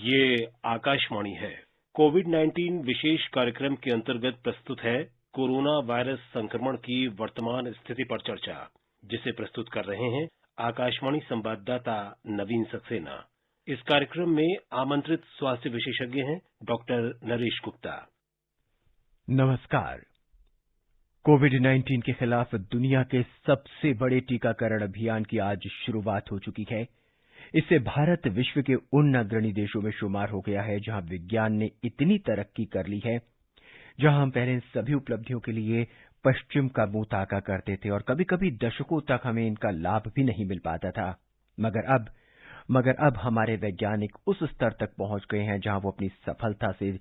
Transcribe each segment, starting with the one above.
ये आकाशवाणी है। कोविड-19 विशेष कार्यक्रम के अंतर्गत प्रस्तुत है कोरोना वायरस संक्रमण की वर्तमान स्थिति पर चर्चा, जिसे प्रस्तुत कर रहे हैं आकाशवाणी संवाददाता नवीन सक्सेना। इस कार्यक्रम में आमंत्रित स्वास्थ्य विशेषज्ञ हैं डॉक्टर नरेश गुप्ता। नमस्कार। कोविड-19 के खिलाफ दुनिया के सबसे बड़े टीकाकरण अभियान की आज शुरुआत हो चुकी है। इससे भारत विश्व के उन अग्रणी देशों में शुमार हो गया है जहां विज्ञान ने इतनी तरक्की कर ली है, जहां हम पहले इन सभी उपलब्धियों के लिए पश्चिम का मुंह ताका करते थे और कभी-कभी दशकों तक हमें इनका लाभ भी नहीं मिल पाता था। मगर अब हमारे वैज्ञानिक उस स्तर तक पहुंच गए हैं जहां वो अपनी सफलता से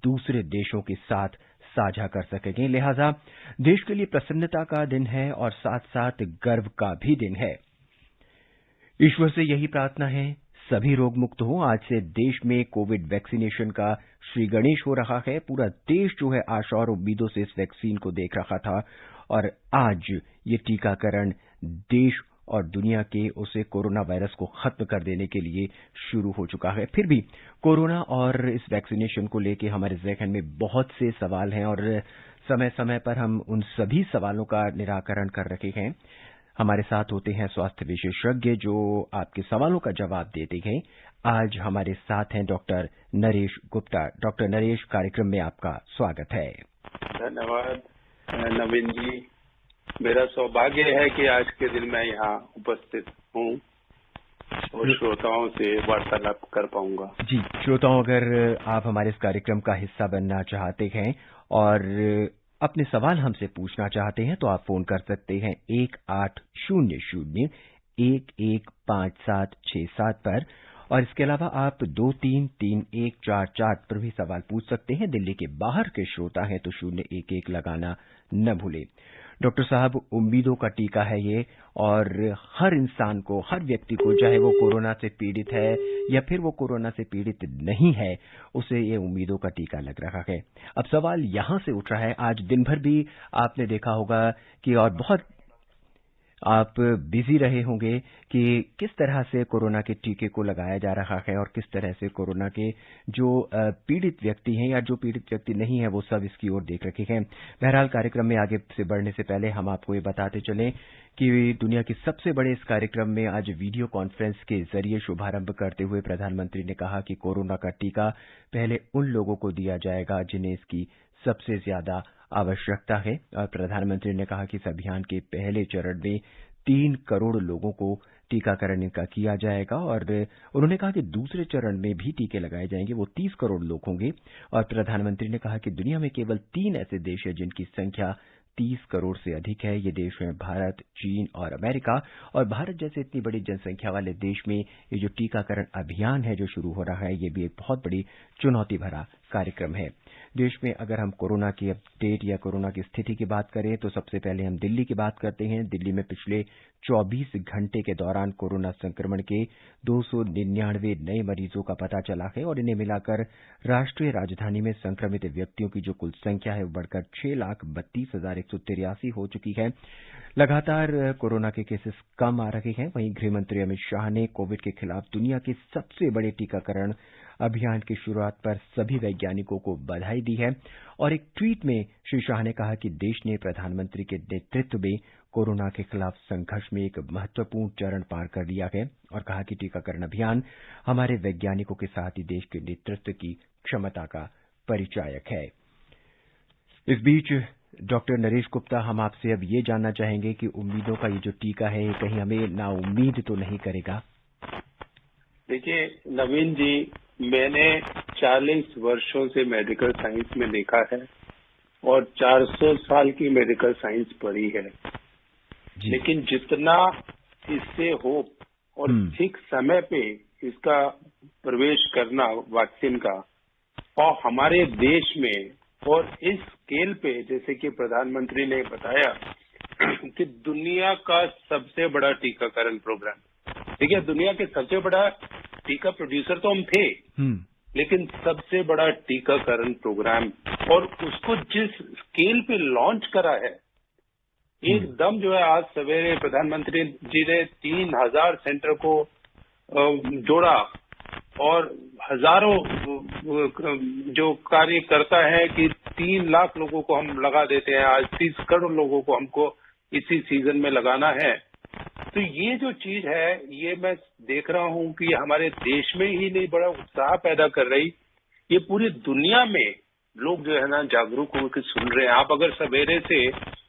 दूसरे देशों के साथ साझा कर सकेंगे। लिहाजा देश के लिए प्रसन्नता का दिन है और साथ-साथ गर्व का भी दिन है। ईश्वर से यही प्रार्थना है, सभी रोग मुक्त हो। आज से देश में कोविड वैक्सीनेशन का श्री गणेश हो रहा है। पूरा देश जो है आशा और उम्मीदों से इस वैक्सीन को देख रहा था और आज ये टीकाकरण देश और दुनिया के उसे कोरोना वायरस को खत्म कर देने के लिए शुरू हो चुका है। फिर भी कोरोना और इस वैक्सीनेशन को लेके हमारे ज़हन में बहुत से सवाल हैं और समय-समय पर हम उन सभी सवालों का निराकरण कर रहे हैं। हमारे साथ होते हैं स्वास्थ्य विशेषज्ञ जो आपके सवालों का जवाब देते हैं। आज हमारे साथ हैं डॉक्टर नरेश गुप्ता। डॉक्टर नरेश, कार्यक्रम में आपका स्वागत है। धन्यवाद नवीन जी। मेरा सौभाग्य है कि आज के दिन मैं यहाँ उपस्थित हूँ और श्रोताओं से वार्तालाप कर पाऊंगा। जी, श्रोताओं, अगर आप हमारे इस कार्यक्रम का हिस्सा बनना चाहते हैं और अपने सवाल हमसे पूछना चाहते हैं तो आप फोन कर सकते हैं 1800-115767 पर और इसके अलावा आप 233144 पर भी सवाल पूछ सकते हैं। दिल्ली के बाहर के श्रोता हैं तो 011 लगाना न भूलें। डॉक्टर साहब, उम्मीदों का टीका है ये और हर इंसान को, हर व्यक्ति को, चाहे वो कोरोना से पीड़ित है या फिर वो कोरोना से पीड़ित नहीं है, उसे ये उम्मीदों का टीका लग रहा है। अब सवाल यहां से उठ रहा है, आज दिन भर भी आपने देखा होगा कि और बहुत आप बिजी रहे होंगे कि किस तरह से कोरोना के टीके को लगाया जा रहा है और किस तरह से कोरोना के जो पीड़ित व्यक्ति हैं या जो पीड़ित व्यक्ति नहीं है वो सब इसकी ओर देख रखे हैं। बहरहाल, कार्यक्रम में आगे से बढ़ने से पहले हम आपको ये बताते चलें कि दुनिया के सबसे बड़े इस कार्यक्रम में आज वीडियो कॉन्फ्रेंस के जरिए शुभारंभ करते हुए प्रधानमंत्री ने कहा कि कोरोना का टीका पहले उन लोगों को दिया जाएगा जिन्हें इसकी सबसे ज्यादा आवश्यकता है और प्रधानमंत्री ने कहा कि इस अभियान के पहले चरण में 3 करोड़ लोगों को टीकाकरण इनका किया जाएगा और उन्होंने कहा कि दूसरे चरण में भी टीके लगाए जाएंगे, वो 30 करोड़ लोग होंगे। और प्रधानमंत्री ने कहा कि दुनिया में केवल 3 ऐसे देश हैं जिनकी संख्या 30 करोड़ से अधिक है। ये देश हैं भारत, चीन और अमेरिका। और भारत जैसे इतनी बड़ी जनसंख्या वाले देश में ये जो टीकाकरण अभियान है जो शुरू हो रहा है, ये भी एक बहुत बड़ी चुनौती भरा कार्यक्रम है। देश में अगर हम कोरोना की अपडेट या कोरोना की स्थिति की बात करें तो सबसे पहले हम दिल्ली की बात करते हैं। दिल्ली में पिछले 24 घंटे के दौरान कोरोना संक्रमण के 299 नए मरीजों का पता चला है और इन्हें मिलाकर राष्ट्रीय राजधानी में संक्रमित व्यक्तियों की जो कुल संख्या है वो बढ़कर 6,32,183 हो चुकी है। लगातार कोरोना के केसेस कम आ रहे हैं। वहीं गृहमंत्री अमित शाह ने कोविड के खिलाफ दुनिया के सबसे बड़े टीकाकरण अभियान की शुरुआत पर सभी वैज्ञानिकों को बधाई दी है और एक ट्वीट में श्री शाह ने कहा कि देश ने प्रधानमंत्री के नेतृत्व में कोरोना के खिलाफ संघर्ष में एक महत्वपूर्ण चरण पार कर लिया है और कहा कि टीकाकरण अभियान हमारे वैज्ञानिकों के साथ ही देश के नेतृत्व की क्षमता का परिचायक है। इस बीच डॉक्टर नरेश गुप्ता, हम आपसे अब ये जानना चाहेंगे कि उम्मीदों का ये जो टीका है ये कहीं हमें नाउम्मीद तो नहीं करेगा? देखिए नवीन जी, मैंने 40 वर्षों से मेडिकल साइंस में देखा है और 400 साल की मेडिकल साइंस पढ़ी है, लेकिन जितना इससे होप और ठीक समय पे इसका प्रवेश करना वैक्सीन का और हमारे देश में और इस स्केल पे, जैसे कि प्रधानमंत्री ने बताया कि दुनिया का सबसे बड़ा टीकाकरण प्रोग्राम, ठीक है, दुनिया के सबसे बड़ा टीका प्रोड्यूसर तो हम थे, लेकिन सबसे बड़ा टीकाकरण प्रोग्राम और उसको जिस स्केल पे लॉन्च करा है एकदम जो है, आज सवेरे प्रधानमंत्री जी ने 3000 सेंटर को जोड़ा और हजारों जो कार्य करता है कि 3 लाख लोगों को हम लगा देते हैं, आज 30 करोड़ लोगों को हमको इसी सीजन में लगाना है। तो ये जो चीज है, ये मैं देख रहा हूं कि ये हमारे देश में ही नहीं बड़ा उत्साह पैदा कर रही, ये पूरी दुनिया में लोग जो है ना जागरूक होकर सुन रहे हैं। आप अगर सवेरे से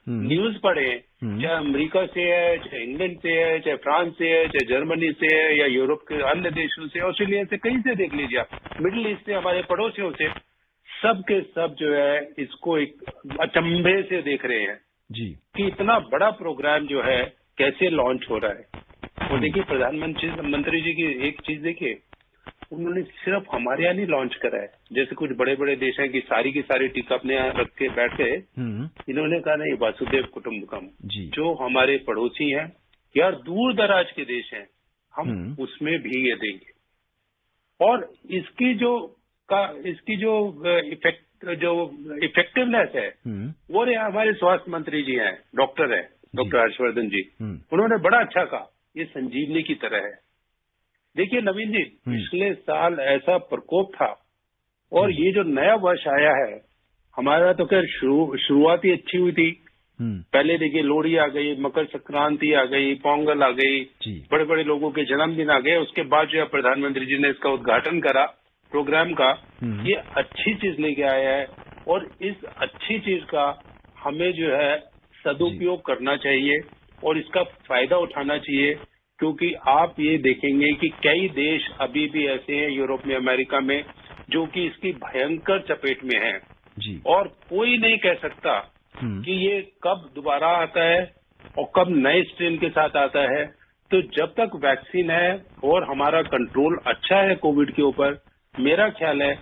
न्यूज पढ़ें, चाहे अमेरिका से है, चाहे इंग्लैंड से है, चाहे फ्रांस से है, चाहे जर्मनी से है, या यूरोप के अन्य देशों से, ऑस्ट्रेलिया से, कहीं से देख लीजिए आप, मिडिल ईस्ट से, हमारे पड़ोसियों से, सब के सब जो है इसको एक अचंभे से देख रहे हैं जी कि इतना बड़ा प्रोग्राम जो है कैसे लॉन्च हो रहा है। और देखिए प्रधानमंत्री जी की एक चीज देखिए, उन्होंने सिर्फ हमारे यहाँ नहीं लॉन्च करा है, जैसे कुछ बड़े बड़े देश हैं कि सारी की सारी टीका अपने यहाँ रख के बैठ गए। इन्होंने कहा नहीं, वासुदेव कुटुंबकम, जो हमारे पड़ोसी हैं या दूर दराज के देश हैं, हम उसमें भी ये देंगे। और इसकी जो इफेक्टिवनेस है वो हमारे स्वास्थ्य मंत्री जी हैं, डॉक्टर हर्षवर्धन जी, उन्होंने बड़ा अच्छा कहा, ये संजीवनी की तरह है। देखिए नवीन जी, पिछले साल ऐसा प्रकोप था, और ये जो नया वर्ष आया है हमारा, तो खैर शुरुआत ही अच्छी हुई थी। पहले देखिए लोहड़ी आ गई, मकर संक्रांति आ गई, पोंगल आ गई, बड़े बड़े लोगों के जन्मदिन आ गए। उसके बाद जो है प्रधानमंत्री जी ने इसका उद्घाटन करा प्रोग्राम का। ये अच्छी चीज लेके आया है, और इस अच्छी चीज का हमें जो है सदुपयोग करना चाहिए और इसका फायदा उठाना चाहिए। क्योंकि आप ये देखेंगे कि कई देश अभी भी ऐसे हैं यूरोप में, अमेरिका में, जो कि इसकी भयंकर चपेट में हैं, और कोई नहीं कह सकता कि ये कब दोबारा आता है और कब नए स्ट्रेन के साथ आता है। तो जब तक वैक्सीन है और हमारा कंट्रोल अच्छा है कोविड के ऊपर, मेरा ख्याल है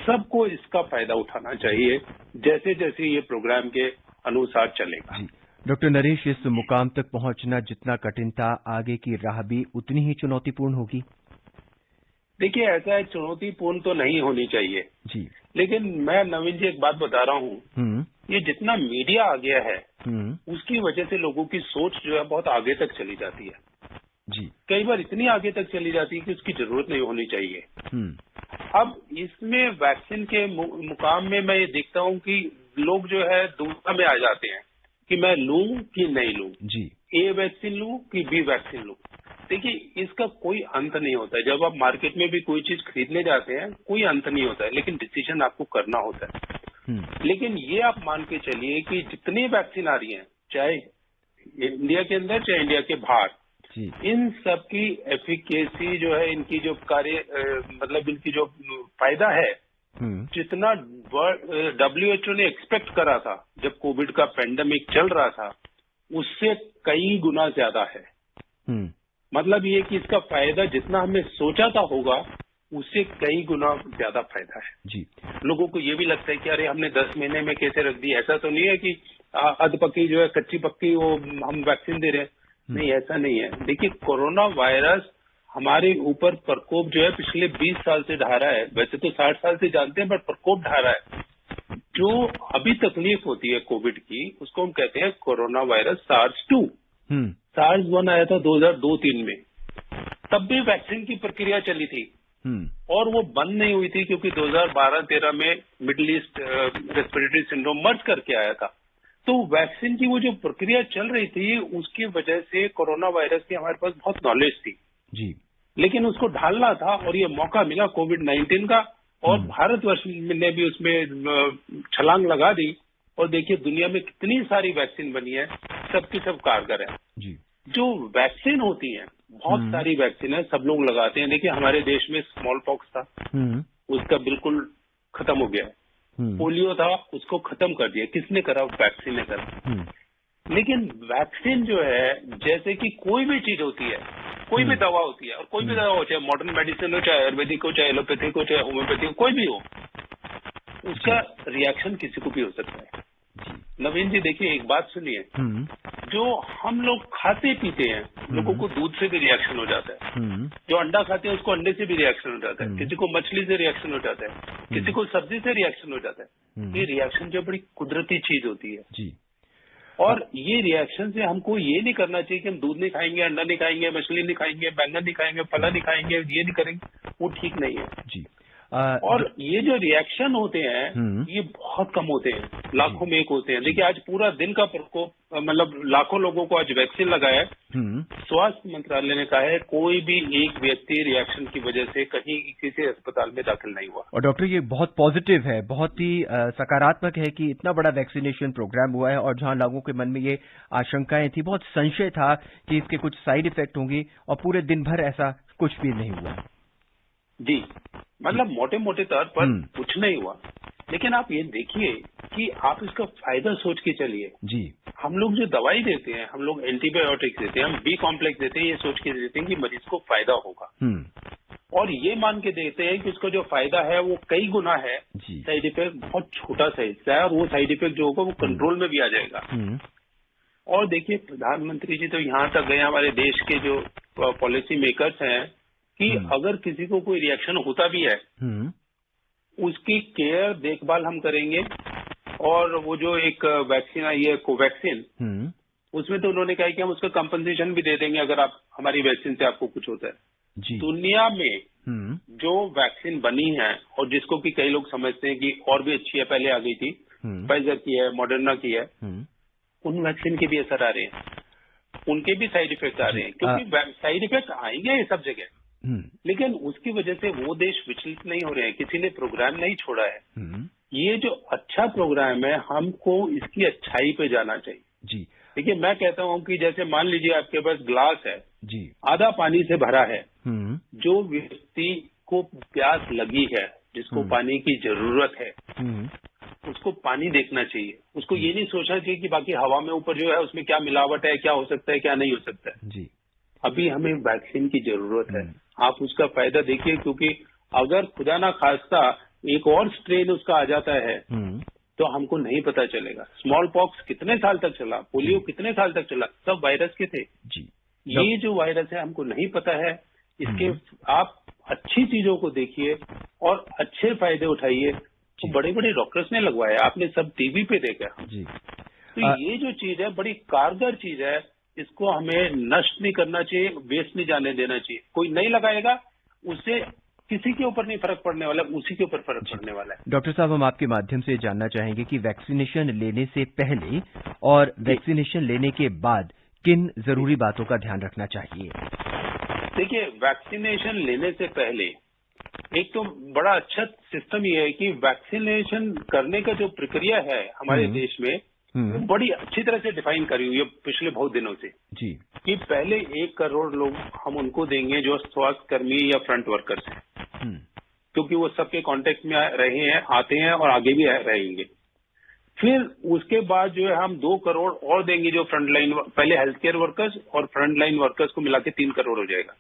सबको इसका फायदा उठाना चाहिए, जैसे जैसे ये प्रोग्राम के अनुसार चलेगा। डॉक्टर नरेश, इस मुकाम तक पहुंचना जितना कठिन था, आगे की राह भी उतनी ही चुनौतीपूर्ण होगी। देखिए ऐसा है, चुनौतीपूर्ण तो नहीं होनी चाहिए जी, लेकिन मैं नवीन जी एक बात बता रहा हूँ, ये जितना मीडिया आ गया है उसकी वजह से लोगों की सोच जो है बहुत आगे तक चली जाती है जी, कई बार इतनी आगे तक चली जाती है कि उसकी जरूरत नहीं होनी चाहिए। अब इसमें वैक्सीन के मुकाम में मैं ये देखता हूँ कि लोग जो है दुविधा में आ जाते हैं कि मैं लूं कि नहीं लूं, ए वैक्सीन लूं कि बी वैक्सीन लूं। देखिए इसका कोई अंत नहीं होता है। जब आप मार्केट में भी कोई चीज खरीदने जाते हैं कोई अंत नहीं होता है, लेकिन डिसीजन आपको करना होता है। लेकिन ये आप मान के चलिए कि जितनी वैक्सीन आ रही हैं, चाहे इंडिया के अंदर चाहे इंडिया के बाहर, इन सब की एफिकेसी जो है, इनकी जो मतलब इनकी जो फायदा है, जितना WHO ने एक्सपेक्ट करा था जब कोविड का पेंडेमिक चल रहा था, उससे कई गुना ज्यादा है। मतलब ये कि इसका फायदा जितना हमने सोचा था होगा, उससे कई गुना ज्यादा फायदा है जी। लोगों को ये भी लगता है कि अरे हमने 10 महीने में कैसे रख दी। ऐसा तो नहीं है कि अध पक्की जो है, कच्ची पक्की वो हम वैक्सीन दे रहे हैं, नहीं ऐसा नहीं है। देखिए कोरोना वायरस हमारे ऊपर प्रकोप जो है पिछले 20 साल से ढा रहा है। वैसे तो 60 साल से जानते हैं, पर प्रकोप ढा रहा है। जो अभी तकलीफ होती है कोविड की, उसको हम कहते हैं कोरोना वायरस SARS-2। SARS-1 आया था 2002-3 में, तब भी वैक्सीन की प्रक्रिया चली थी और वो बंद नहीं हुई थी, क्योंकि 2012-13 में मिडिल ईस्ट रेस्पिरेटरी सिंड्रोम मर्ज करके आया था। तो वैक्सीन की वो जो प्रक्रिया चल रही थी, उसकी वजह से कोरोना वायरस की हमारे पास बहुत नॉलेज थी जी, लेकिन उसको ढालना था और ये मौका मिला कोविड-19 का, और भारतवर्ष ने भी उसमें छलांग लगा दी। और देखिए दुनिया में कितनी सारी वैक्सीन बनी है, सबकी सब कारगर है जी। जो वैक्सीन होती है, बहुत सारी वैक्सीन है, सब लोग लगाते हैं। देखिए हमारे देश में स्मॉल पॉक्स था, उसका बिल्कुल खत्म हो गया है। पोलियो था, उसको खत्म कर दिया। किसने करा? वैक्सीन ने करा। लेकिन वैक्सीन जो है, जैसे कि कोई भी चीज होती है, कोई भी दवा होती है, और कोई भी दवा हो, चाहे मॉडर्न मेडिसिन हो, चाहे आयुर्वेदिक हो, चाहे एलोपैथिक हो, चाहे होम्योपैथिक हो, कोई भी हो, उसका रिएक्शन किसी को भी हो सकता है। नवीन जी देखिए एक बात सुनिए, जो हम लोग खाते पीते हैं, लोगों को दूध से भी रिएक्शन हो जाता है। जो अंडा खाते हैं उसको अंडे से भी रिएक्शन हो जाता है, किसी को मछली से रिएक्शन हो जाता है, किसी को सब्जी से रिएक्शन हो जाता है। ये रिएक्शन जो बड़ी कुदरती चीज होती है जी। और ये रिएक्शन से हमको ये नहीं करना चाहिए कि हम दूध नहीं खाएंगे, अंडा नहीं खाएंगे, मछली नहीं खाएंगे, बैंगन नहीं खाएंगे, फला नहीं खाएंगे, ये नहीं करेंगे, वो ठीक नहीं है जी। और ये जो रिएक्शन होते हैं ये बहुत कम होते हैं, लाखों में एक होते हैं। देखिए आज पूरा दिन का प्रकोप, मतलब लाखों लोगों को आज वैक्सीन लगाया है। स्वास्थ्य मंत्रालय ने कहा है कोई भी एक व्यक्ति रिएक्शन की वजह से कहीं किसी अस्पताल में दाखिल नहीं हुआ। और डॉक्टर ये बहुत पॉजिटिव है, बहुत ही सकारात्मक है कि इतना बड़ा वैक्सीनेशन प्रोग्राम हुआ है। और जहां लोगों के मन में ये आशंकाएं थी, बहुत संशय था कि इसके कुछ साइड इफेक्ट होंगे, और पूरे दिन भर ऐसा कुछ भी नहीं हुआ जी। मतलब मोटे मोटे तौर पर कुछ नहीं हुआ, लेकिन आप ये देखिए कि आप इसका फायदा सोच के चलिए जी। हम लोग जो दवाई देते हैं, हम लोग एंटीबायोटिक देते हैं, हम बी कॉम्प्लेक्स देते हैं, ये सोच के देते हैं कि मरीज को फायदा होगा, और ये मान के देते हैं कि उसका जो फायदा है वो कई गुना है, साइड इफेक्ट बहुत छोटा सा हिस्सा है, और वो साइड इफेक्ट जो होगा वो कंट्रोल में भी आ जाएगा। और देखिए प्रधानमंत्री जी तो यहाँ तक गए, हमारे देश के जो पॉलिसी मेकर्स हैं, कि अगर किसी को कोई रिएक्शन होता भी है उसकी केयर देखभाल हम करेंगे। और वो जो एक वैक्सीन आई है कोवैक्सीन, उसमें तो उन्होंने कहा कि हम उसका कंपनसेशन भी दे देंगे अगर आप हमारी वैक्सीन से आपको कुछ होता है। दुनिया में जो वैक्सीन बनी है और जिसको कि कई लोग समझते हैं कि और भी अच्छी है, पहले आ गई थी, फाइजर की है, मॉडर्ना की है, उन वैक्सीन के भी असर आ रहे हैं, उनके भी साइड इफेक्ट आ रहे हैं, क्योंकि साइड इफेक्ट आएंगे ये सब जगह, लेकिन उसकी वजह से वो देश विचलित नहीं हो रहे हैं, किसी ने प्रोग्राम नहीं छोड़ा है। ये जो अच्छा प्रोग्राम है हमको इसकी अच्छाई पे जाना चाहिए जी। देखिए मैं कहता हूँ कि जैसे मान लीजिए आपके पास ग्लास है जी, आधा पानी से भरा है, जो व्यक्ति को प्यास लगी है, जिसको पानी की जरूरत है, उसको पानी देखना चाहिए, उसको ये नहीं सोचना चाहिए कि बाकी हवा में ऊपर जो है उसमें क्या मिलावट है, क्या हो सकता है, क्या नहीं हो सकता है जी। अभी हमें वैक्सीन की जरूरत है, आप उसका फायदा देखिए, क्योंकि अगर खुदा ना खास्ता एक और स्ट्रेन उसका आ जाता है तो हमको नहीं पता चलेगा। स्मॉल पॉक्स कितने साल तक चला, पोलियो कितने साल तक चला, सब वायरस के थे जी। ये जो वायरस है हमको नहीं पता है, इसके आप अच्छी चीजों को देखिए और अच्छे फायदे उठाइए। तो बड़े बड़े डॉक्टर्स ने लगवाया, आपने सब टीवी पे देखा जी। तो ये जो चीज है बड़ी कारगर चीज है, इसको हमें नष्ट नहीं करना चाहिए, वेस्ट नहीं जाने देना चाहिए। कोई नहीं लगाएगा उससे किसी के ऊपर नहीं फर्क पड़ने वाला, उसी के ऊपर फर्क पड़ने वाला है। डॉक्टर साहब, हम आपके माध्यम से जानना चाहेंगे कि वैक्सीनेशन लेने से पहले और वैक्सीनेशन लेने के बाद किन जरूरी बातों का ध्यान रखना चाहिए? देखिए, वैक्सीनेशन लेने से पहले एक तो बड़ा अच्छा सिस्टम ये है कि वैक्सीनेशन करने का जो प्रक्रिया है हमारे देश में बड़ी अच्छी तरह से डिफाइन करी हुई है पिछले बहुत दिनों से जी, कि पहले 1 करोड़ लोग हम उनको देंगे जो स्वास्थ्य कर्मी या फ्रंट वर्कर्स हैं, क्योंकि वो सबके कांटेक्ट में रहे हैं, आते हैं और आगे भी रहेंगे। फिर उसके बाद जो है हम 2 करोड़ और देंगे जो फ्रंट लाइन, पहले हेल्थ केयर वर्कर्स और फ्रंट लाइन वर्कर्स को मिला के 3 करोड़ हो जाएगा।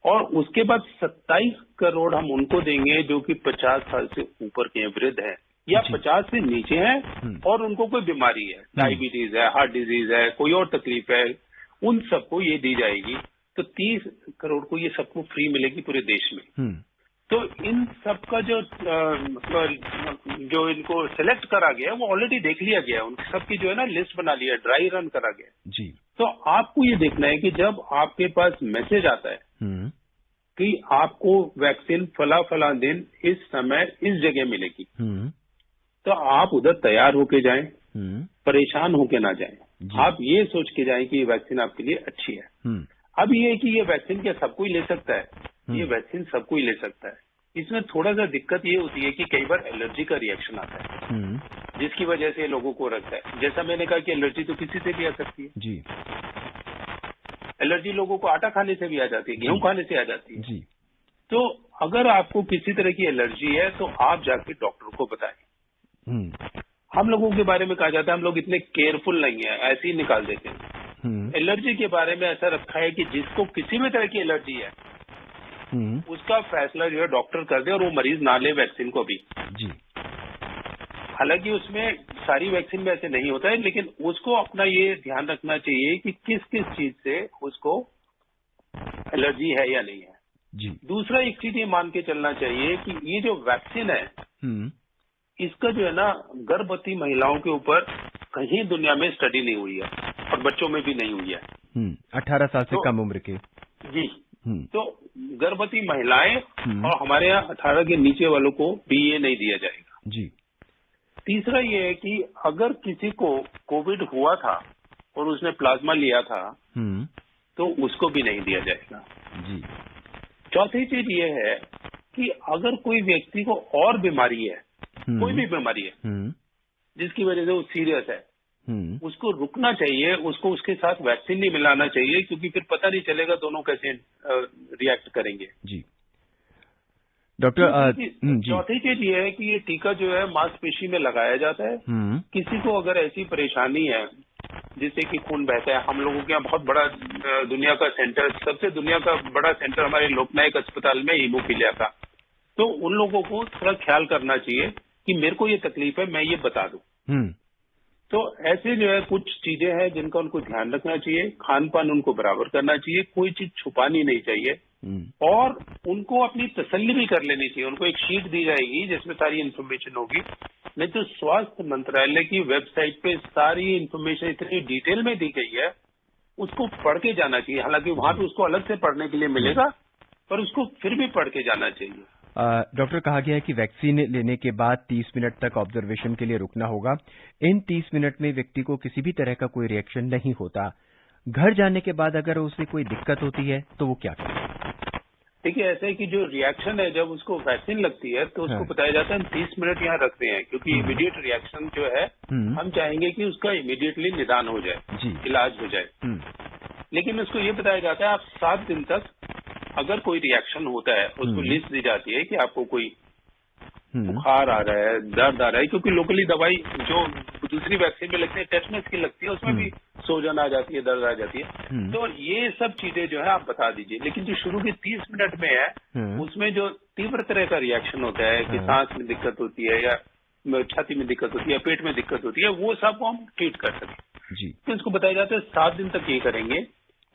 और उसके बाद 27 करोड़ हम उनको देंगे जो कि 50 साल से ऊपर के वृद्ध है या 50 से नीचे हैं और उनको कोई बीमारी है, डायबिटीज है, हार्ट डिजीज है, कोई और तकलीफ है, उन सबको ये दी जाएगी। तो 30 करोड़ को ये सबको फ्री मिलेगी पूरे देश में। तो इन सबका जो इनको सेलेक्ट करा गया है वो ऑलरेडी देख लिया गया है, उन सबकी जो है ना लिस्ट बना लिया, ड्राई रन करा गया जी। तो आपको ये देखना है कि जब आपके पास मैसेज आता है कि आपको वैक्सीन फला दिन इस समय इस जगह मिलेगी, तो आप उधर तैयार होके जाएं, परेशान होके ना जाएं। आप ये सोच के जाएं कि ये वैक्सीन आपके लिए अच्छी है। अब ये है कि ये वैक्सीन क्या सब कोई ले सकता है? ये वैक्सीन सब कोई ले सकता है। इसमें थोड़ा सा दिक्कत ये होती है कि कई बार एलर्जी का रिएक्शन आता है, जिसकी वजह से लोगों को रखता है। जैसा मैंने कहा कि एलर्जी तो किसी से भी आ सकती है जी। एलर्जी लोगों को आटा खाने से भी आ जाती है, गेहूं खाने से आ जाती है जी। तो अगर आपको किसी तरह की एलर्जी है तो आप जाके डॉक्टर को बताएं। हम लोगों के बारे में कहा जाता है हम लोग इतने केयरफुल नहीं है, ऐसे ही निकाल देते हैं। एलर्जी के बारे में ऐसा रखा है कि जिसको किसी भी तरह की एलर्जी है उसका फैसला जो है डॉक्टर कर दे और वो मरीज ना ले वैक्सीन को भी जी। हालांकि उसमें सारी वैक्सीन में ऐसे नहीं होता है, लेकिन उसको अपना ये ध्यान रखना चाहिए कि किस किस चीज से उसको एलर्जी है या नहीं है जी। दूसरा एक चीज ये मान के चलना चाहिए कि ये जो वैक्सीन है इसका जो है ना गर्भवती महिलाओं के ऊपर कहीं दुनिया में स्टडी नहीं हुई है और बच्चों में भी नहीं हुई है 18 साल से कम उम्र के जी। तो गर्भवती महिलाएं और हमारे यहाँ 18 के नीचे वालों को भी ये नहीं दिया जाएगा जी। तीसरा ये है कि अगर किसी को कोविड हुआ था और उसने प्लाज्मा लिया था तो उसको भी नहीं दिया जाएगा जी। चौथी चीज ये है कि अगर कोई व्यक्ति को और बीमारी है, कोई भी बीमारी है जिसकी वजह से वो सीरियस है, उसको रुकना चाहिए, उसको उसके साथ वैक्सीन नहीं मिलाना चाहिए, क्योंकि फिर पता नहीं चलेगा दोनों कैसे रिएक्ट करेंगे जी। डॉक्टर चौथी चीज ये है कि ये टीका जो है मांसपेशी में लगाया जाता है। किसी को अगर ऐसी परेशानी है जिससे कि खून बहता है, हम लोगों के यहाँ बहुत बड़ा दुनिया का सेंटर, सबसे दुनिया का बड़ा सेंटर हमारे लोकनायक अस्पताल में हीमोफीलिया का, तो उन लोगों को थोड़ा ख्याल करना चाहिए कि मेरे को ये तकलीफ है, मैं ये बता दूं। तो ऐसे जो है कुछ चीजें हैं जिनका उनको ध्यान रखना चाहिए, खान पान उनको बराबर करना चाहिए, कोई चीज छुपानी नहीं चाहिए और उनको अपनी तसल्ली भी कर लेनी चाहिए। उनको एक शीट दी जाएगी जिसमें सारी इन्फॉर्मेशन होगी, नहीं तो स्वास्थ्य मंत्रालय की वेबसाइट पे सारी इन्फॉर्मेशन इतनी डिटेल में दी गई है, उसको पढ़ के जाना चाहिए। हालांकि वहां पे उसको अलग से पढ़ने के लिए मिलेगा, पर उसको फिर भी पढ़ के जाना चाहिए। डॉक्टर, कहा गया है कि वैक्सीन लेने के बाद 30 मिनट तक ऑब्जर्वेशन के लिए रुकना होगा। इन 30 मिनट में व्यक्ति को किसी भी तरह का कोई रिएक्शन नहीं होता, घर जाने के बाद अगर उसे कोई दिक्कत होती है तो वो क्या करे? देखिए, ऐसा है कि जो रिएक्शन है जब उसको वैक्सीन लगती है तो उसको बताया जाता है हम 30 मिनट यहाँ रखते हैं, क्योंकि इमीडिएट रिएक्शन जो है हम चाहेंगे कि उसका इमीडिएटली निदान हो जाए, इलाज हो जाए। लेकिन उसको ये बताया जाता है आप 7 दिन तक अगर कोई रिएक्शन होता है उसको लिस्ट दी जाती है कि आपको कोई बुखार आ रहा है, दर्द आ रहा है, क्योंकि लोकली दवाई जो दूसरी वैक्सीन में लगती है, टेटनस की लगती है, उसमें भी सूजन आ जाती है, दर्द आ जाती है। तो ये सब चीजें जो है आप बता दीजिए। लेकिन जो शुरू के 30 मिनट में है उसमें जो तीव्र तरह का रिएक्शन होता है कि सांस में दिक्कत होती है या छाती में दिक्कत होती है, पेट में दिक्कत होती है, वो सब हम ट्रीट कर सकें। तो इसको बताया जाता है 7 दिन तक ये करेंगे।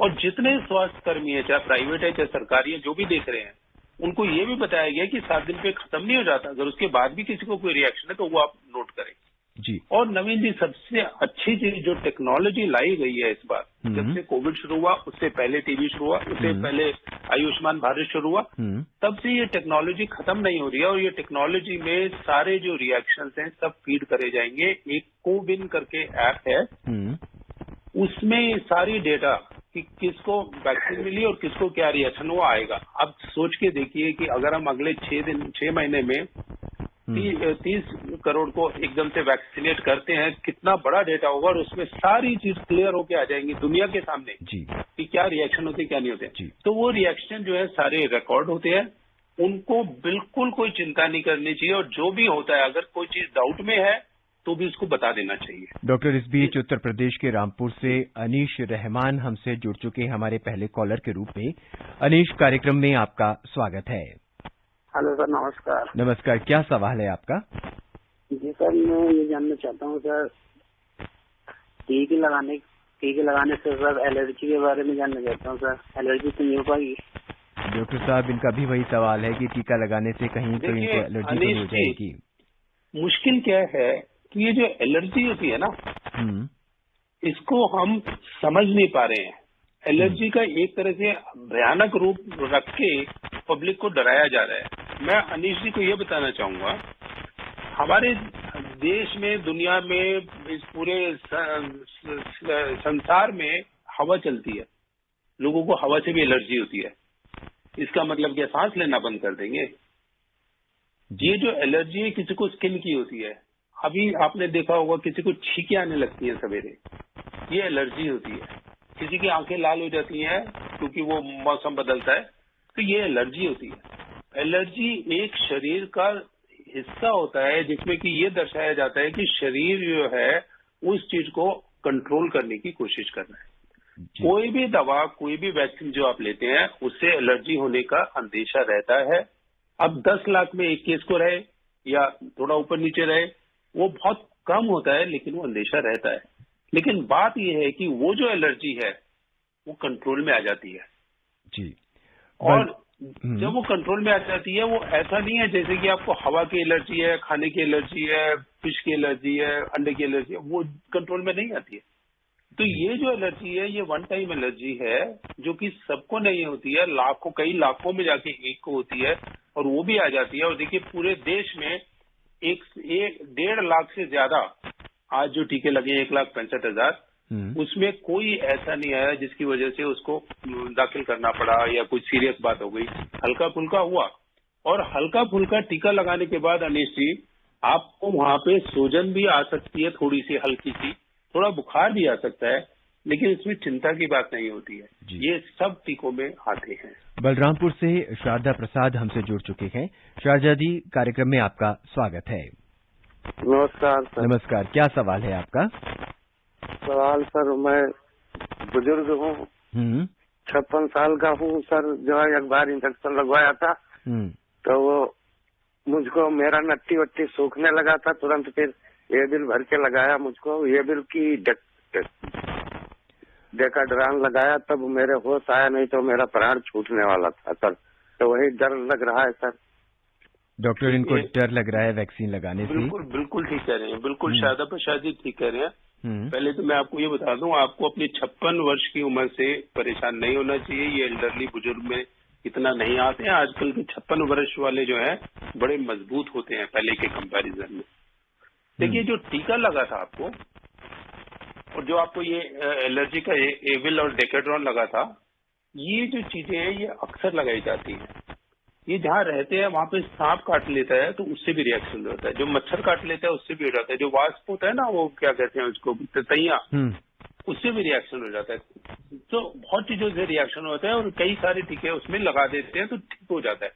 और जितने स्वास्थ्य कर्मी है, चाहे प्राइवेट है चाहे सरकारी है, जो भी देख रहे हैं, उनको ये भी बताया गया कि 7 दिन पे खत्म नहीं हो जाता, अगर उसके बाद भी किसी को कोई रिएक्शन है तो वो आप नोट करें जी। और नवीन जी, सबसे अच्छी चीज जो टेक्नोलॉजी लाई गई है इस बार, जब से कोविड शुरू हुआ, उससे पहले टीबी शुरू हुआ, उससे पहले आयुष्मान भारत शुरू हुआ, तब से ये टेक्नोलॉजी खत्म नहीं हो रही है। और ये टेक्नोलॉजी में सारे जो रिएक्शन हैं सब फीड करे जाएंगे। एक कोविन करके ऐप है, उसमें सारी डेटा कि किसको वैक्सीन मिली और किसको क्या रिएक्शन वो आएगा। अब सोच के देखिए कि अगर हम अगले 6 महीने में 30 करोड़ को एकदम से वैक्सीनेट करते हैं, कितना बड़ा डेटा होगा और उसमें सारी चीज क्लियर होके आ जाएंगी दुनिया के सामने कि क्या रिएक्शन होते क्या नहीं होते। तो वो रिएक्शन जो है सारे रिकॉर्ड होते हैं, उनको बिल्कुल कोई चिंता नहीं करनी चाहिए और जो भी होता है अगर कोई चीज डाउट में है तो भी उसको बता देना चाहिए। डॉक्टर, इस बीच उत्तर प्रदेश के रामपुर से अनीश रहमान हमसे जुड़ चुके हैं हमारे पहले कॉलर के रूप में। अनीश, कार्यक्रम में आपका स्वागत है। हेलो सर, नमस्कार। नमस्कार, क्या सवाल है आपका? जी सर, मैं ये जानना चाहता हूँ सर, टीके लगाने से सर एलर्जी के बारे में जानना चाहता हूँ सर, एलर्जी तो नहीं हो पाएगी? डॉक्टर साहब, इनका भी वही सवाल है कि टीका लगाने से कहीं तो इनको एलर्जी नहीं हो जाएगी। मुश्किल क्या है कि ये जो एलर्जी होती है ना, इसको हम समझ नहीं पा रहे हैं। एलर्जी का एक तरह से भयानक रूप रख के पब्लिक को डराया जा रहा है। मैं अनीश जी को ये बताना चाहूंगा, हमारे देश में, दुनिया में, इस पूरे संसार में हवा चलती है, लोगों को हवा से भी एलर्जी होती है। इसका मतलब क्या सांस लेना बंद कर देंगे? ये जो एलर्जी है किसी को स्किन की होती है। अभी आपने देखा होगा किसी को छींकें आने लगती है सवेरे, ये एलर्जी होती है। किसी की आंखें लाल हो जाती हैं क्योंकि वो मौसम बदलता है, तो ये एलर्जी होती है। एलर्जी एक शरीर का हिस्सा होता है जिसमें कि ये दर्शाया जाता है कि शरीर जो है उस चीज को कंट्रोल करने की कोशिश कर रहा है। कोई भी दवा, कोई भी वैक्सीन जो आप लेते हैं उससे एलर्जी होने का अंदेशा रहता है। अब 10 लाख में एक केस को रहे या थोड़ा ऊपर नीचे रहे, वो बहुत कम होता है, लेकिन वो अंदेशा रहता है। लेकिन बात यह है कि वो जो एलर्जी है वो कंट्रोल में आ जाती है जी। और जब वो कंट्रोल में आ जाती है, वो ऐसा नहीं है जैसे कि आपको हवा की एलर्जी है, खाने की एलर्जी है, फिश की एलर्जी है, अंडे की एलर्जी है, वो कंट्रोल में नहीं आती है। तो ये जो एलर्जी है ये वन टाइम एलर्जी है, जो कि सबको नहीं होती है, कई लाखों में जाके एक को होती है और वो भी आ जाती है। और देखिए पूरे देश में 1.5 लाख से ज्यादा आज जो टीके लगे 1,65,000, उसमें कोई ऐसा नहीं आया जिसकी वजह से उसको दाखिल करना पड़ा या कुछ सीरियस बात हो गई। हल्का फुल्का हुआ, और हल्का फुल्का टीका लगाने के बाद अनीश जी आपको वहां पे सूजन भी आ सकती है, थोड़ी सी हल्की सी, थोड़ा बुखार भी आ सकता है, लेकिन इसमें चिंता की बात नहीं होती है। ये सब टीकों में आते हैं। बलरामपुर से शारदा प्रसाद हमसे जुड़ चुके हैं। शारदा जी, कार्यक्रम में आपका स्वागत है। नमस्कार सर। नमस्कार, क्या सवाल है आपका? सवाल सर, मैं बुजुर्ग हूँ, 56 साल का हूँ सर। जो है एक बार इंजेक्शन लगवाया था तो वो मुझको मेरा नट्टी वट्टी सूखने लगा था, तुरंत फिर एविल भर के लगाया मुझको। एविल की डेकाड्रान लगाया, तब मेरे होश आया, नहीं तो मेरा प्राण छूटने वाला था सर। तो वही डर लग रहा है सर। डॉक्टर, इनको डर लग रहा है वैक्सीन लगाने से? बिल्कुल ठीक कह रहे हैं, बिल्कुल शारदा प्रसाद जी ठीक कह रहे हैं। पहले तो मैं आपको ये बता दूं, आपको अपनी 56 वर्ष की उम्र से परेशान नहीं होना चाहिए। ये एल्डरली बुजुर्ग में इतना नहीं आते हैं। आजकल के 56 वर्ष वाले जो हैं बड़े मजबूत होते हैं पहले के कंपैरिजन में। देखिए जो टीका लगा था आपको, और जो आपको ये एलर्जी का एविल और डेकाड्रॉन लगा था, ये जो चीजें हैं ये अक्सर लगाई जाती हैं। ये जहाँ रहते हैं वहां पे सांप काट लेता है तो उससे भी रिएक्शन होता है, जो मच्छर काट लेता है उससे भी हो जाता है, जो वास्प होता है ना, वो क्या कहते हैं उसको, ततैया, उससे भी रिएक्शन हो जाता है। तो बहुत चीजों से रिएक्शन होता है और कई सारे टीके उसमें लगा देते हैं तो ठीक हो जाता है।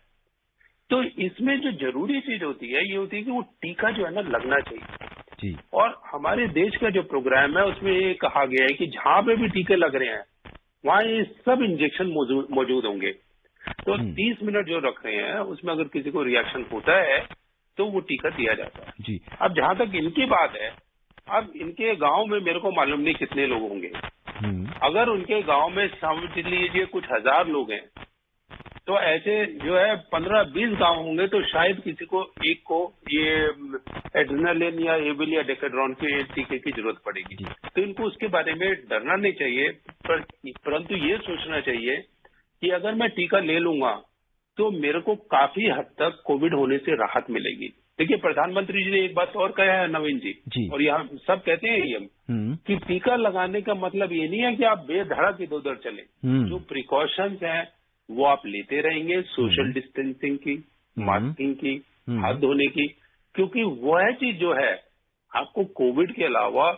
तो इसमें जो जरूरी चीज होती है ये होती है कि वो टीका जो है ना लगना चाहिए जी। और हमारे देश का जो प्रोग्राम है उसमें ये कहा गया है कि जहां पे भी टीके लग रहे हैं वहां ये सब इंजेक्शन मौजूद होंगे। तो 30 मिनट जो रख रहे हैं उसमें अगर किसी को रिएक्शन होता है तो वो टीका दिया जाता है जी। अब जहां तक इनकी बात है, अब इनके गांव में मेरे को मालूम नहीं कितने लोग होंगे। अगर उनके गांव में समझ लीजिए कुछ 1000 लोग हैं, तो ऐसे जो है 15-20 गांव होंगे, तो शायद किसी को एक को ये एड्रेनालिन या एविल या डेकाड्रॉन के टीके की जरूरत पड़ेगी। तो इनको उसके बारे में डरना नहीं चाहिए, परंतु ये सोचना चाहिए कि अगर मैं टीका ले लूंगा तो मेरे को काफी हद तक कोविड होने से राहत मिलेगी। देखिए प्रधानमंत्री जी ने एक बात और कहा है नवीन जी, और यहाँ सब कहते हैं ये कि टीका लगाने का मतलब ये नहीं है कि आप बेधड़क इधर उधर चले। जो प्रिकॉशंस हैं वो आप लेते रहेंगे, सोशल डिस्टेंसिंग की, मास्किंग की, हाथ धोने की, क्योंकि वह चीज जो है आपको कोविड के अलावा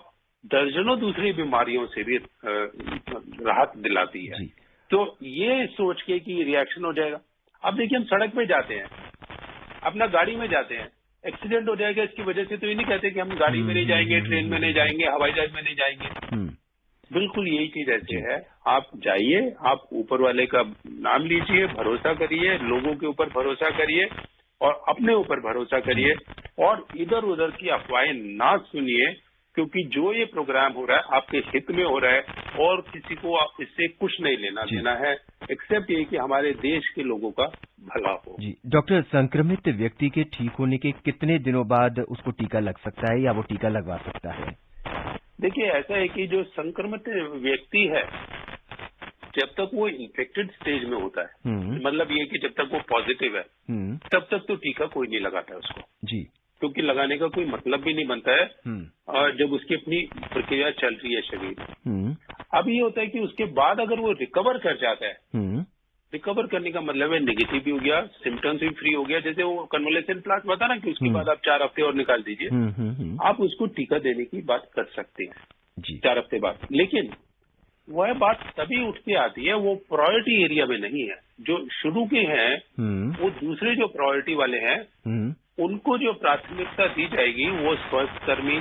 दर्जनों दूसरी बीमारियों से भी राहत दिलाती है। तो ये सोच के कि रिएक्शन हो जाएगा। अब देखिए हम सड़क पे जाते हैं, अपना गाड़ी में जाते हैं, एक्सीडेंट हो जाएगा इसकी वजह से, तो ये नहीं कहते कि हम गाड़ी में नहीं जाएंगे, ट्रेन में नहीं जाएंगे, हवाई जहाज में नहीं जाएंगे। बिल्कुल यही चीज ऐसे है, आप जाइए, आप ऊपर वाले का नाम लीजिए, भरोसा करिए, लोगों के ऊपर भरोसा करिए और अपने ऊपर भरोसा करिए और इधर उधर की अफवाहें ना सुनिए, क्योंकि जो ये प्रोग्राम हो रहा है आपके हित में हो रहा है और किसी को इससे कुछ नहीं लेना देना है, एक्सेप्ट ये कि हमारे देश के लोगों का भला हो। जी डॉक्टर, संक्रमित व्यक्ति के ठीक होने के कितने दिनों बाद उसको टीका लग सकता है या वो टीका लगवा सकता है? देखिए ऐसा है कि जो संक्रमित व्यक्ति है जब तक वो इन्फेक्टेड स्टेज में होता है, मतलब ये कि जब तक वो पॉजिटिव है तब तक तो टीका कोई नहीं लगाता है उसको जी, क्योंकि लगाने का कोई मतलब भी नहीं बनता है जब उसकी अपनी प्रक्रिया चल रही है शरीर। अब ये होता है कि उसके बाद अगर वो रिकवर कर जाता है, रिकवर करने का मतलब है नेगेटिव भी हो गया, सिम्टम्स भी फ्री हो गया, जैसे वो कन्वलेसेंट प्लाज्मा बता ना कि उसके बाद आप 4 हफ्ते और निकाल दीजिए, आप उसको टीका देने की बात कर सकते हैं 4 हफ्ते बाद। लेकिन वह बात तभी उठ के आती है, वो प्रायोरिटी एरिया में नहीं है। जो शुरू के हैं वो दूसरे जो प्रायोरिटी वाले हैं उनको जो प्राथमिकता दी जाएगी वो स्वास्थ्यकर्मी,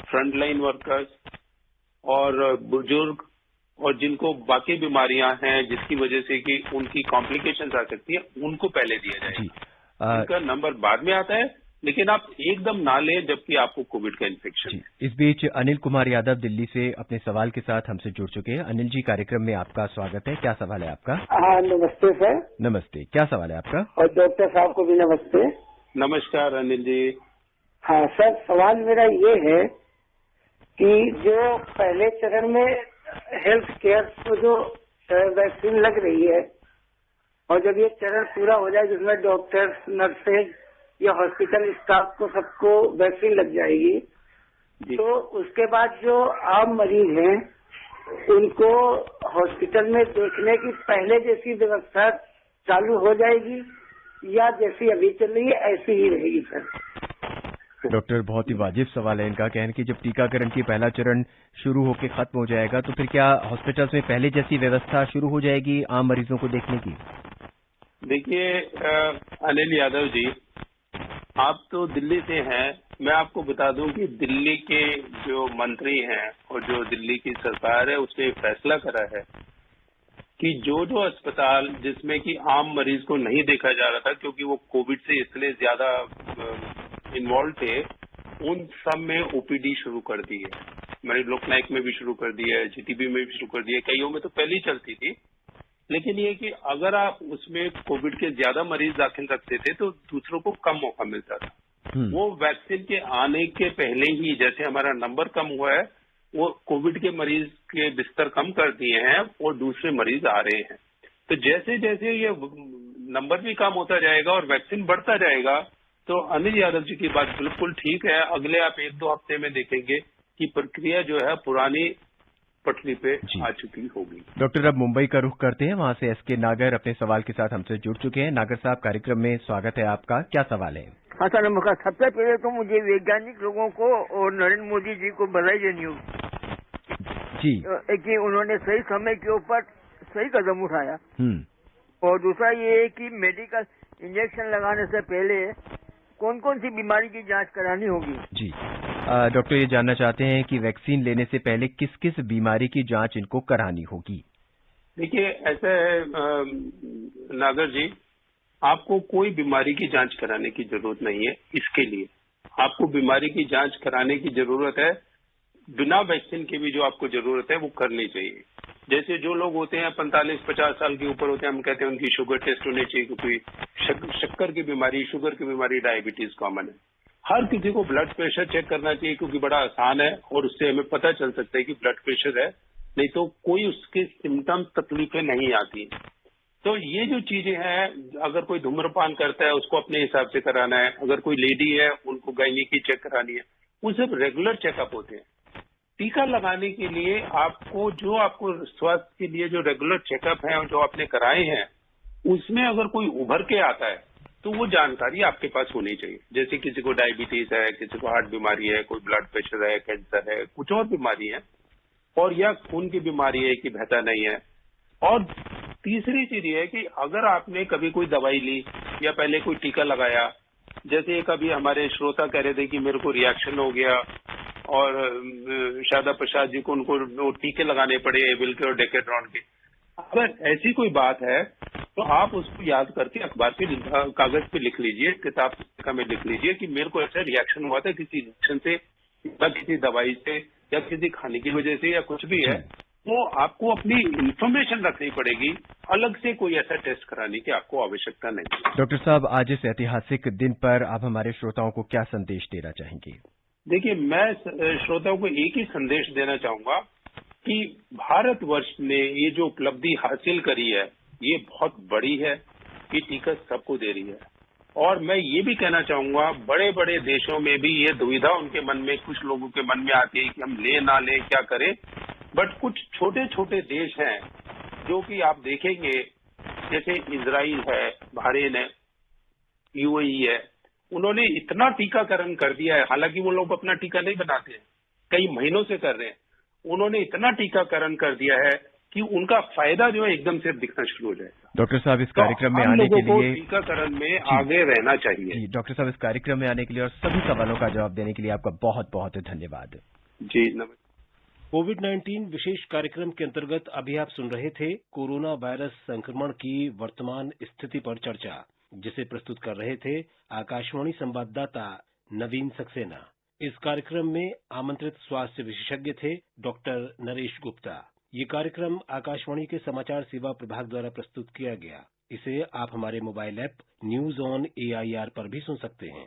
फ्रंटलाइन वर्कर्स और बुजुर्ग और जिनको बाकी बीमारियां हैं जिसकी वजह से कि उनकी कॉम्प्लिकेशंस आ सकती है, उनको पहले दिया जाएगा। उनका नंबर बाद में आता है, लेकिन आप एकदम ना लें जबकि आपको कोविड का इन्फेक्शन है। इस बीच अनिल कुमार यादव दिल्ली से अपने सवाल के साथ हमसे जुड़ चुके हैं। अनिल जी, कार्यक्रम में आपका स्वागत है। क्या सवाल है आपका? हाँ नमस्ते सर। नमस्ते, क्या सवाल है आपका? और डॉक्टर साहब को भी नमस्ते। नमस्कार अनिल जी। हाँ सर, सवाल मेरा ये है कि जो पहले चरण में हेल्थ केयर को जो वैक्सीन लग रही है और जब ये चरण पूरा हो जाए जिसमें डॉक्टर्स, नर्सेज या हॉस्पिटल स्टाफ को सबको वैक्सीन लग जाएगी, तो उसके बाद जो आम मरीज हैं उनको हॉस्पिटल में देखने की पहले जैसी व्यवस्था चालू हो जाएगी या जैसी अभी चल रही है ऐसी ही रहेगी सर? डॉक्टर, बहुत ही वाजिब सवाल है इनका। कहना कि जब टीकाकरण की पहला चरण शुरू होकर खत्म हो जाएगा तो फिर क्या हॉस्पिटल्स में पहले जैसी व्यवस्था शुरू हो जाएगी आम मरीजों को देखने की? देखिए अनिल यादव जी, आप तो दिल्ली से हैं। मैं आपको बता दूं कि दिल्ली के जो मंत्री हैं और जो दिल्ली की सरकार है उसने फैसला करा है कि जो जो अस्पताल जिसमें कि आम मरीज को नहीं देखा जा रहा था क्योंकि वो कोविड से इसलिए ज्यादा इन्वॉल्व थे, उन सब में ओपीडी शुरू कर दी है। मैंने लोकनायक में भी शुरू कर दिया है, जीटीबी में भी शुरू कर दिया है, कईयों में तो पहले ही चलती थी। लेकिन ये कि अगर आप उसमें कोविड के ज्यादा मरीज दाखिल रखते थे तो दूसरों को कम मौका मिलता था। वो वैक्सीन के आने के पहले ही जैसे हमारा नंबर कम हुआ है, वो कोविड के मरीज के बिस्तर कम कर दिए हैं और दूसरे मरीज आ रहे हैं। तो जैसे जैसे ये नंबर भी कम होता जाएगा और वैक्सीन बढ़ता जाएगा, तो अनिल यादव जी की बात बिल्कुल ठीक है। अगले आप 1-2 हफ्ते में देखेंगे कि प्रक्रिया जो है पुरानी पटरी पे आ चुकी होगी। डॉक्टर, अब मुंबई का रुख करते हैं। वहां से एसके नागर अपने सवाल के साथ हमसे जुड़ चुके हैं। नागर साहब, कार्यक्रम में स्वागत है आपका। क्या सवाल है? हाँ सर, नमस्कार। सबसे पहले तो मुझे वैज्ञानिक लोगों को और नरेंद्र मोदी जी को बधाई देनी होगी जी कि उन्होंने सही समय के ऊपर सही कदम उठाया। और दूसरा ये है कि मेडिकल इंजेक्शन लगाने से पहले कौन कौन सी बीमारी की जांच करानी होगी? जी डॉक्टर, ये जानना चाहते हैं कि वैक्सीन लेने से पहले किस किस बीमारी की जांच इनको करानी होगी? देखिए, ऐसा है नागर जी, आपको कोई बीमारी की जांच कराने की जरूरत नहीं है। इसके लिए आपको बीमारी की जांच कराने की जरूरत है, बिना वैक्सीन के भी जो आपको जरूरत है वो करनी चाहिए। जैसे जो लोग होते हैं 45-50 साल के ऊपर होते हैं, हम कहते हैं उनकी शुगर टेस्ट होनी चाहिए क्योंकि शक्कर की बीमारी, शुगर की बीमारी, डायबिटीज कॉमन है। हर किसी को ब्लड प्रेशर चेक करना चाहिए क्योंकि बड़ा आसान है और उससे हमें पता चल सकता है कि ब्लड प्रेशर है, नहीं तो कोई उसके सिम्टम्स, तकलीफें नहीं आती। तो ये जो चीजें हैं, अगर कोई धूम्रपान करता है उसको अपने हिसाब से कराना है, अगर कोई लेडी है उनको गायनी की चेक करानी है, वो सब रेगुलर चेकअप होते हैं। टीका लगाने के लिए आपको स्वास्थ्य के लिए जो रेगुलर चेकअप है जो आपने कराए हैं, उसमें अगर कोई उभर के आता है तो वो जानकारी आपके पास होनी चाहिए। जैसे किसी को डायबिटीज है, किसी को हार्ट बीमारी है, कोई ब्लड प्रेशर है, कैंसर है, कुछ और बीमारी है, और या खून की बीमारी है कि बहता नहीं है। और तीसरी चीज ये है कि अगर आपने कभी कोई दवाई ली या पहले कोई टीका लगाया, जैसे एक अभी हमारे श्रोता कह रहे थे कि मेरे को रिएक्शन हो गया और शादा प्रसाद जी को उनको टीके लगाने पड़े एविल के और डेकेड्रॉन के। अगर ऐसी कोई बात है तो आप उसको याद करके अखबार पे कागज पे लिख लीजिए, किताब में लिख लीजिए कि मेरे को ऐसा रिएक्शन हुआ था किसी इंजेक्शन से या किसी दवाई से या किसी खाने की वजह से या कुछ भी है। तो आपको अपनी इंफॉर्मेशन रखनी पड़ेगी, अलग से कोई ऐसा टेस्ट कराने की आपको आवश्यकता नहीं। डॉक्टर साहब, आज इस ऐतिहासिक दिन पर आप हमारे श्रोताओं को क्या संदेश देना चाहेंगे? देखिए, मैं श्रोताओं को एक ही संदेश देना चाहूंगा कि भारतवर्ष ने ये जो उपलब्धि हासिल करी है ये बहुत बड़ी है। ये टीका सबको दे रही है। और मैं ये भी कहना चाहूंगा, बड़े बड़े देशों में भी ये दुविधा उनके मन में, कुछ लोगों के मन में आती है कि हम ले ना ले, क्या करें। बट कुछ छोटे छोटे देश हैं जो कि आप देखेंगे, जैसे इजराइल है, बहरीन है, यूएई है, उन्होंने इतना टीकाकरण कर दिया है। हालांकि वो लोग अपना टीका नहीं बनाते हैं, कई महीनों से कर रहे हैं। उन्होंने इतना टीकाकरण कर दिया है कि उनका फायदा जो है एकदम से दिखना शुरू हो जाएगा। डॉक्टर साहब, इस कार्यक्रम में आने के लिए टीकाकरण में आगे रहना चाहिए। डॉक्टर साहब, इस कार्यक्रम में आने के लिए और सभी सवालों का जवाब देने के लिए आपका बहुत बहुत धन्यवाद। जी नमस्कार। कोविड-19 विशेष कार्यक्रम के अंतर्गत अभी आप सुन रहे थे कोरोना वायरस संक्रमण की वर्तमान स्थिति पर चर्चा, जिसे प्रस्तुत कर रहे थे आकाशवाणी संवाददाता नवीन सक्सेना। इस कार्यक्रम में आमंत्रित स्वास्थ्य विशेषज्ञ थे डॉक्टर नरेश गुप्ता। ये कार्यक्रम आकाशवाणी के समाचार सेवा प्रभाग द्वारा प्रस्तुत किया गया। इसे आप हमारे mobile app news on AIR पर भी सुन सकते हैं।